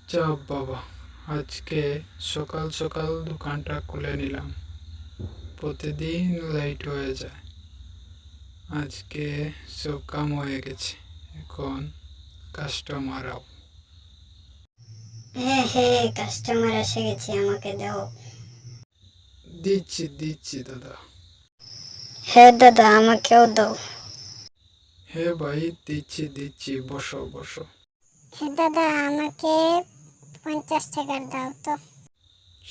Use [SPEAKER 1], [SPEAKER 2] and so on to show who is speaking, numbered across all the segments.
[SPEAKER 1] চাপ বাবা, আজকে সকাল সকাল দোকানটা খুলে নিলাম। প্রতিদিন লেট হয়ে যায়। আজকে সব কাম হয়ে গেছে, এখন কাস্টমারও।
[SPEAKER 2] হ্যাঁ হ্যাঁ, কাস্টমার এসে গেছে, আমাকে দাও।
[SPEAKER 1] দিচ্ছি দিচ্ছি দাদা।
[SPEAKER 2] হ্যাঁ দাদা, আমাকেও দাও।
[SPEAKER 1] হ্যাঁ ভাই, দিচ্ছি দিচ্ছি, বসো বসো।
[SPEAKER 2] হ্যাঁ দাদা, আমাকে 50 টাকার দাও তো।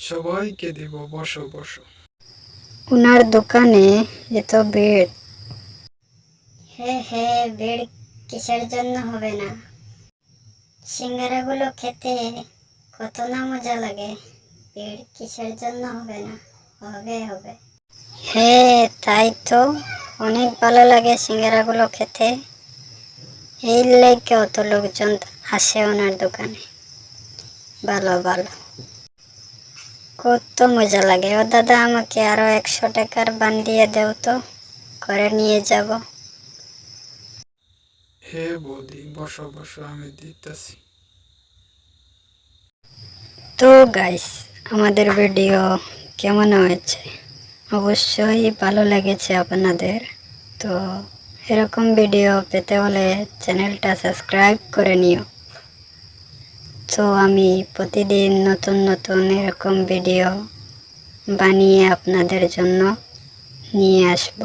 [SPEAKER 1] সবাইকে দিব, বসো বসো।
[SPEAKER 2] ওনার দোকানে এত ভিড়। হ্যাঁ হ্যাঁ, ভিড় কিসের জন্য হবে না? সিঙ্গারাগুলো খেতে কত না মজা লাগে। ভিড় কিসের জন্য হবে না? হবে হবে। হ্যাঁ তাই তো, অনেক ভালো লাগে সিঙ্গারাগুলো খেতে। এই লেগে অত লোকজন আসে ওনার দোকানে। ভালো ভালো, কত মজা লাগে। ও দাদা, আমাকে আরো 100 টাকার বান দিয়ে দেও তো, করে নিয়ে যাব।
[SPEAKER 1] হ্যাঁ বৌদি, বসো বসো, আমি দিতেছি।
[SPEAKER 2] তো গাইস, আমাদের ভিডিও কেমন হয়েছে? অবশ্যই ভালো লেগেছে আপনাদের। তো এরকম ভিডিও পেতে হলে চ্যানেলটা সাবস্ক্রাইব করে নিও। তো আমি প্রতিদিন নতুন নতুন এরকম ভিডিও বানিয়ে আপনাদের জন্য নিয়ে আসব।